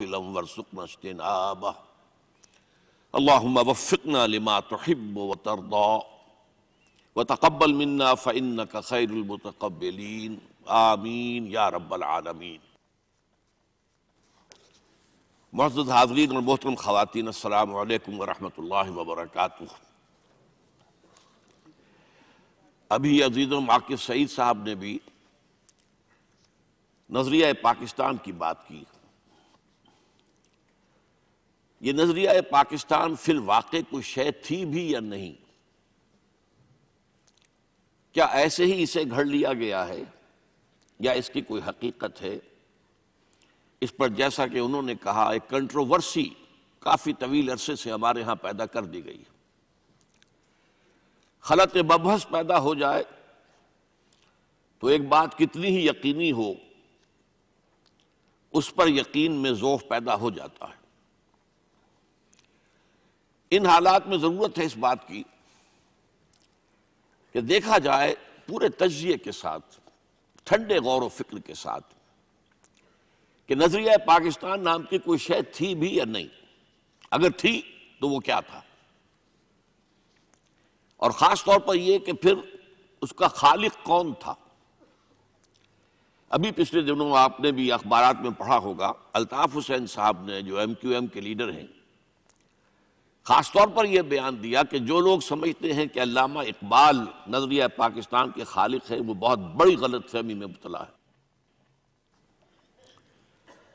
وارزقنا اجتنابه اللهم وفقنا لما تحب وترضى وتقبل منا فإنك خير المتقبلين آمین یا رب العالمین۔ معزز حاضرین اور محترم خواتین، السلام علیکم ورحمۃ اللہ وبرکاتہ۔ ابھی عزیزم عاقب سعید صاحب نے بھی نظریہ پاکستان کی بات کی۔ یہ نظریہ پاکستان فی الواقع کوئی شے تھی بھی یا نہیں؟ کیا ایسے ہی اسے گھڑ لیا گیا ہے یا اس کی کوئی حقیقت ہے؟ اس پر جیسا کہ انہوں نے کہا ایک کنٹروورسی کافی طویل عرصے سے ہمارے ہاں پیدا کر دی گئی۔ خلط مبحث پیدا ہو جائے تو ایک بات کتنی ہی یقینی ہو، اس پر یقین میں ذوف پیدا ہو جاتا ہے۔ ان حالات میں ضرورت ہے اس بات کی کہ دیکھا جائے پورے تجزیے کے ساتھ، ٹھنڈے غور و فکر کے ساتھ، کہ نظریہ پاکستان نام کی کوئی شے تھی بھی یا نہیں۔ اگر تھی تو وہ کیا تھا، اور خاص طور پر یہ کہ پھر اس کا خالق کون تھا۔ ابھی پچھلے دنوں آپ نے بھی اخبارات میں پڑھا ہوگا، الطاف حسین صاحب نے جو ایم کیو ایم کے لیڈر ہیں، خاص طور پر یہ بیان دیا کہ جو لوگ سمجھتے ہیں کہ علامہ اقبال نظریہ پاکستان کے خالق ہے، وہ بہت بڑی غلط فہمی میں مبتلا ہے۔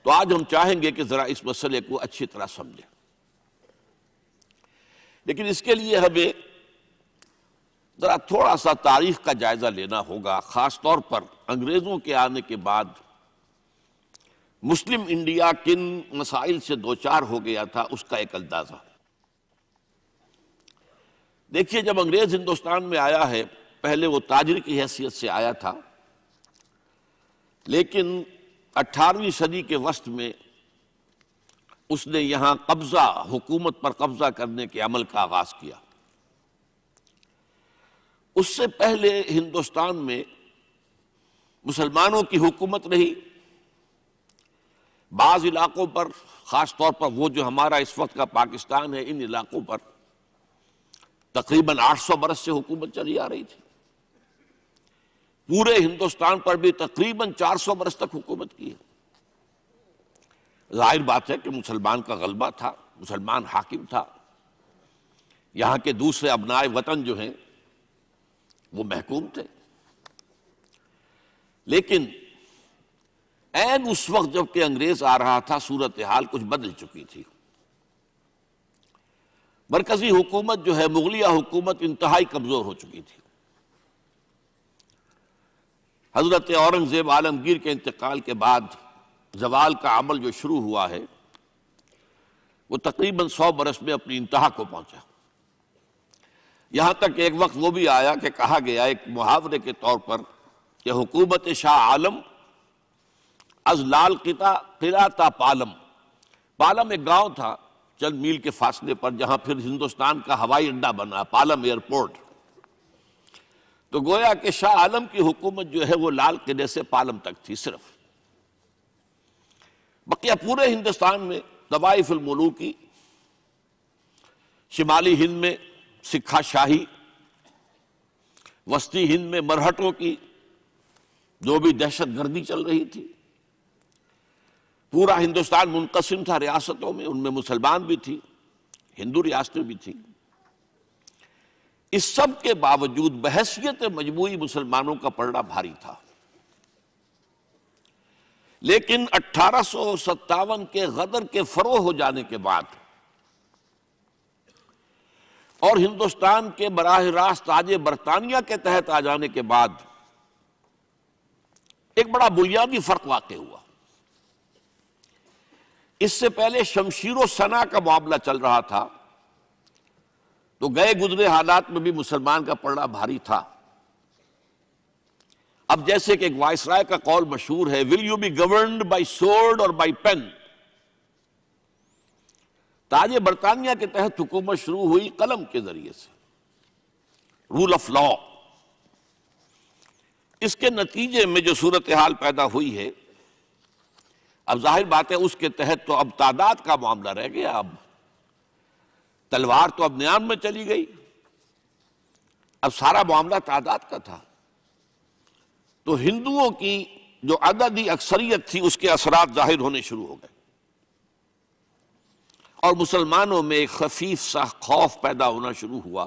تو آج ہم چاہیں گے کہ ذرا اس مسئلے کو اچھی طرح سمجھیں، لیکن اس کے لیے ہمیں ذرا تھوڑا سا تاریخ کا جائزہ لینا ہوگا، خاص طور پر انگریزوں کے آنے کے بعد مسلم انڈیا کن مسائل سے دوچار ہو گیا تھا، اس کا ایک اندازہ۔ دیکھیے، جب انگریز ہندوستان میں آیا ہے، پہلے وہ تاجر کی حیثیت سے آیا تھا، لیکن 18ویں صدی کے وسط میں اس نے یہاں حکومت پر قبضہ کرنے کے عمل کا آغاز کیا۔ اس سے پہلے ہندوستان میں مسلمانوں کی حکومت رہی۔ بعض علاقوں پر، خاص طور پر وہ جو ہمارا اس وقت کا پاکستان ہے، ان علاقوں پر تقریباً 800 برس سے حکومت چلی آ رہی تھی۔ پورے ہندوستان پر بھی تقریباً 400 برس تک حکومت کی ہے۔ ظاہر بات ہے کہ مسلمان کا غلبہ تھا، مسلمان حاکم تھا، یہاں کے دوسرے ابنائے وطن جو ہیں وہ محکوم تھے۔ لیکن عین اس وقت جب کہ انگریز آ رہا تھا، صورتحال کچھ بدل چکی تھی۔ مرکزی حکومت جو ہے، مغلیہ حکومت، انتہائی کمزور ہو چکی تھی۔ حضرت اورنگزیب عالمگیر کے انتقال کے بعد زوال کا عمل جو شروع ہوا ہے، وہ تقریباً 100 برس میں اپنی انتہا کو پہنچا۔ یہاں تک ایک وقت وہ بھی آیا کہ کہا گیا ایک محاورے کے طور پر کہ حکومت شاہ عالم از لال قلعہ تا پالم۔ پالم ایک گاؤں تھا چند میل کے فاصلے پر، جہاں پھر ہندوستان کا ہوائی اڈا بنا، پالم ایئرپورٹ۔ تو گویا کہ شاہ عالم کی حکومت جو ہے وہ لال قلعے سے پالم تک تھی صرف۔ بقیہ پورے ہندوستان میں طوائف الملوکی، شمالی ہند میں سکھا شاہی، وسطی ہند میں مرہٹوں کی جو بھی دہشت گردی چل رہی تھی۔ پورا ہندوستان منقسم تھا ریاستوں میں، ان میں مسلمان بھی تھی، ہندو ریاستیں بھی تھیں۔ اس سب کے باوجود بحیثیت مجموعی مسلمانوں کا پلڑا بھاری تھا۔ لیکن 1857 کے غدر کے فروغ ہو جانے کے بعد اور ہندوستان کے براہ راست تاج برطانیہ کے تحت آ جانے کے بعد ایک بڑا بنیادی فرق واقع ہوا۔ اس سے پہلے شمشیر و سنا کا معاملہ چل رہا تھا، تو گئے گزرے حالات میں بھی مسلمان کا پلڑا بھاری تھا۔ اب جیسے کہ ایک وائسرائے کا قول مشہور ہے، will you be governed by sword or by pen؟ تاج برطانیہ کے تحت حکومت شروع ہوئی قلم کے ذریعے سے، رول آف لا۔ اس کے نتیجے میں جو صورتحال پیدا ہوئی ہے، اب ظاہر بات ہے اس کے تحت تو اب تعداد کا معاملہ رہ گیا، اب تلوار تو اب نیام میں چلی گئی، اب سارا معاملہ تعداد کا تھا۔ تو ہندوؤں کی جو عددی اکثریت تھی اس کے اثرات ظاہر ہونے شروع ہو گئے، اور مسلمانوں میں ایک خفیف سا خوف پیدا ہونا شروع ہوا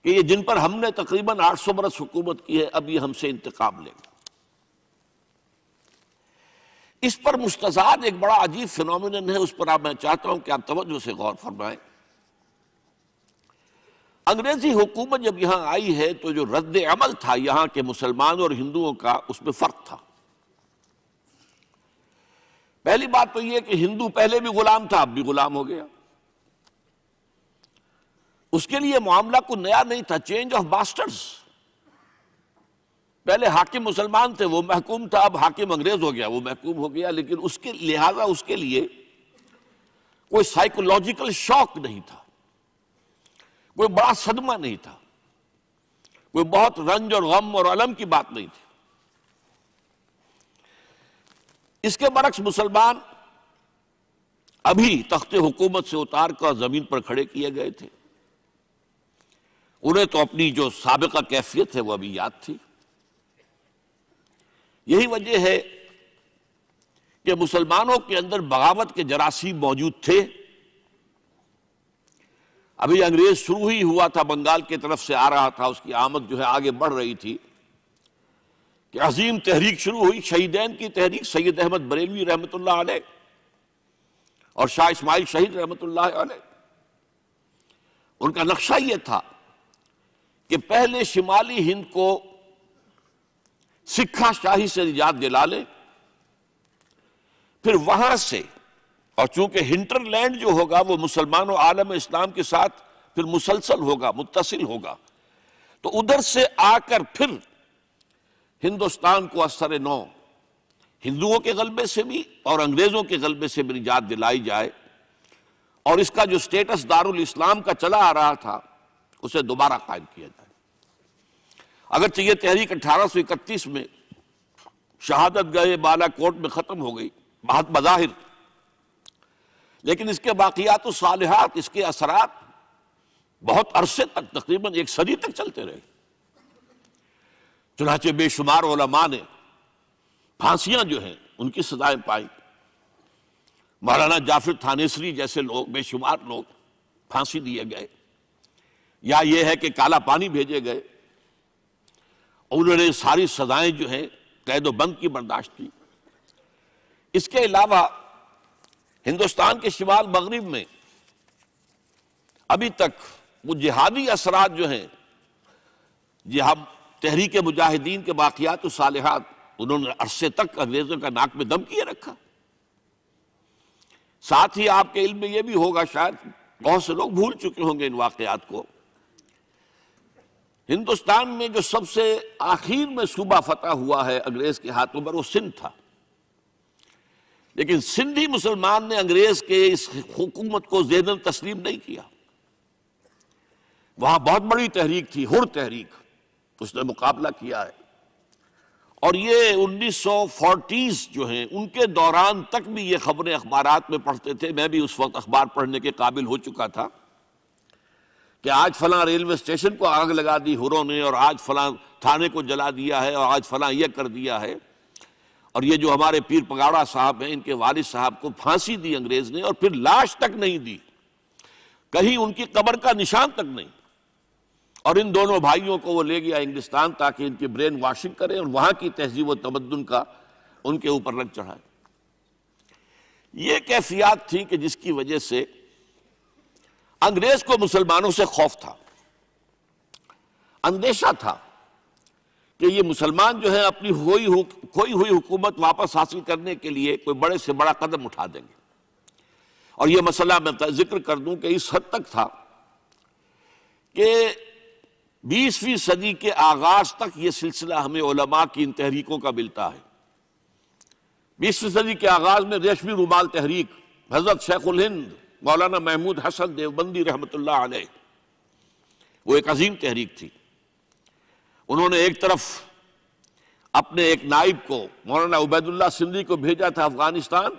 کہ یہ جن پر ہم نے تقریباً 800 برس حکومت کی ہے اب یہ ہم سے انتقام لیں گے۔ اس پر مستزاد ایک بڑا عجیب فینومینن ہے، اس پر میں چاہتا ہوں کہ آپ توجہ سے غور فرمائیں۔ انگریزی حکومت جب یہاں آئی ہے تو جو رد عمل تھا یہاں کے مسلمانوں اور ہندوؤں کا، اس میں فرق تھا۔ پہلی بات تو یہ کہ ہندو پہلے بھی غلام تھا، اب بھی غلام ہو گیا۔ اس کے لیے معاملہ کوئی نیا نہیں تھا، چینج آف ماسٹرز۔ پہلے حاکم مسلمان تھے، وہ محکوم تھا، اب حاکم انگریز ہو گیا، وہ محکوم ہو گیا، لیکن اس کے لہٰذا اس کے لیے کوئی سائیکولوجیکل شوق نہیں تھا، کوئی بڑا صدمہ نہیں تھا، کوئی بہت رنج اور غم اور الم کی بات نہیں تھی۔ اس کے برعکس مسلمان ابھی تخت حکومت سے اتار کر زمین پر کھڑے کیے گئے تھے، انہیں تو اپنی جو سابقہ کیفیت ہے وہ ابھی یاد تھی۔ یہی وجہ ہے کہ مسلمانوں کے اندر بغاوت کے جراثیم موجود تھے۔ ابھی انگریز شروع ہی ہوا تھا، بنگال کی طرف سے آ رہا تھا، اس کی آمد جو ہے آگے بڑھ رہی تھی کہ عظیم تحریک شروع ہوئی، شہیدین کی تحریک، سید احمد بریلوی رحمۃ اللہ علیہ اور شاہ اسماعیل شہید رحمۃ اللہ علیہ۔ ان کا نقشہ یہ تھا کہ پہلے شمالی ہند کو سکھا شاہی سے نجات دلا لیں، پھر وہاں سے، اور چونکہ ہنٹر لینڈ جو ہوگا وہ مسلمانوں عالم اسلام کے ساتھ پھر مسلسل ہوگا، متصل ہوگا، تو ادھر سے آ کر پھر ہندوستان کو اثر نو ہندوؤں کے غلبے سے بھی اور انگریزوں کے غلبے سے بھی نجات دلائی جائے، اور اس کا جو سٹیٹس دارالاسلام کا چلا آ رہا تھا اسے دوبارہ قائم کیا جائے۔ اگرچہ یہ تحریک 1831 میں شہادت گاہ بالا کوٹ میں ختم ہو گئی بہت بظاہر، لیکن اس کے باقیات و صالحات، اس کے اثرات بہت عرصے تک، تقریباً 1 صدی تک چلتے رہے۔ چنانچہ بے شمار علماء نے پھانسیاں جو ہیں ان کی سزائیں پائیں، مولانا جعفر تھانیسری جیسے لوگ، بے شمار لوگ پھانسی دیے گئے، یا یہ ہے کہ کالا پانی بھیجے گئے، انہوں نے ساری سزائیں جو ہیں قید و بند کی برداشت کی۔ اس کے علاوہ ہندوستان کے شمال مغرب میں ابھی تک وہ جہادی اثرات جو ہیں، تحریک مجاہدین کے باقیات و صالحات، انہوں نے عرصے تک انگریزوں کا ناک میں دم کیے رکھا۔ ساتھ ہی آپ کے علم میں یہ بھی ہوگا، شاید بہت سے لوگ بھول چکے ہوں گے ان واقعات کو، ہندوستان میں جو سب سے آخر میں صوبہ فتح ہوا ہے انگریز کے ہاتھوں پر وہ سندھ تھا، لیکن سندھی مسلمان نے انگریز کے اس حکومت کو ذہناً تسلیم نہیں کیا۔ وہاں بہت بڑی تحریک تھی، ہر تحریک، اس نے مقابلہ کیا ہے، اور یہ 1940s جو ہیں ان کے دوران تک بھی یہ خبریں اخبارات میں پڑھتے تھے، میں بھی اس وقت اخبار پڑھنے کے قابل ہو چکا تھا، کہ آج فلاں ریلوے اسٹیشن کو آگ لگا دی ہروں نے، اور آج فلاں تھانے کو جلا دیا ہے، اور آج فلاں یہ کر دیا ہے، اور یہ جو ہمارے پیر پگاڑا صاحب ہیں ان کے والد صاحب کو پھانسی دی انگریز نے، اور پھر لاش تک نہیں دی، کہیں ان کی قبر کا نشان تک نہیں، اور ان دونوں بھائیوں کو وہ لے گیا انگلستان تاکہ ان کی برین واشنگ کرے اور وہاں کی تہذیب و تمدن کا ان کے اوپر رنگ چڑھائے۔ یہ کیفیات تھی کہ جس کی وجہ سے انگریز کو مسلمانوں سے خوف تھا، اندیشہ تھا کہ یہ مسلمان جو ہے اپنی کھوئی ہوئی حکومت واپس حاصل کرنے کے لیے کوئی بڑے سے بڑا قدم اٹھا دیں گے۔ اور یہ مسئلہ میں ذکر کر دوں کہ اس حد تک تھا کہ 20ویں صدی کے آغاز تک یہ سلسلہ ہمیں علماء کی ان تحریکوں کا ملتا ہے۔ 20ویں صدی کے آغاز میں ریشمی رومال تحریک، حضرت شیخ الہند مولانا محمود حسن دیوبندی رحمۃ اللہ علیہ، وہ ایک عظیم تحریک تھی۔ انہوں نے ایک طرف اپنے ایک نائب کو مولانا عبید اللہ سندھی کو بھیجا تھا افغانستان،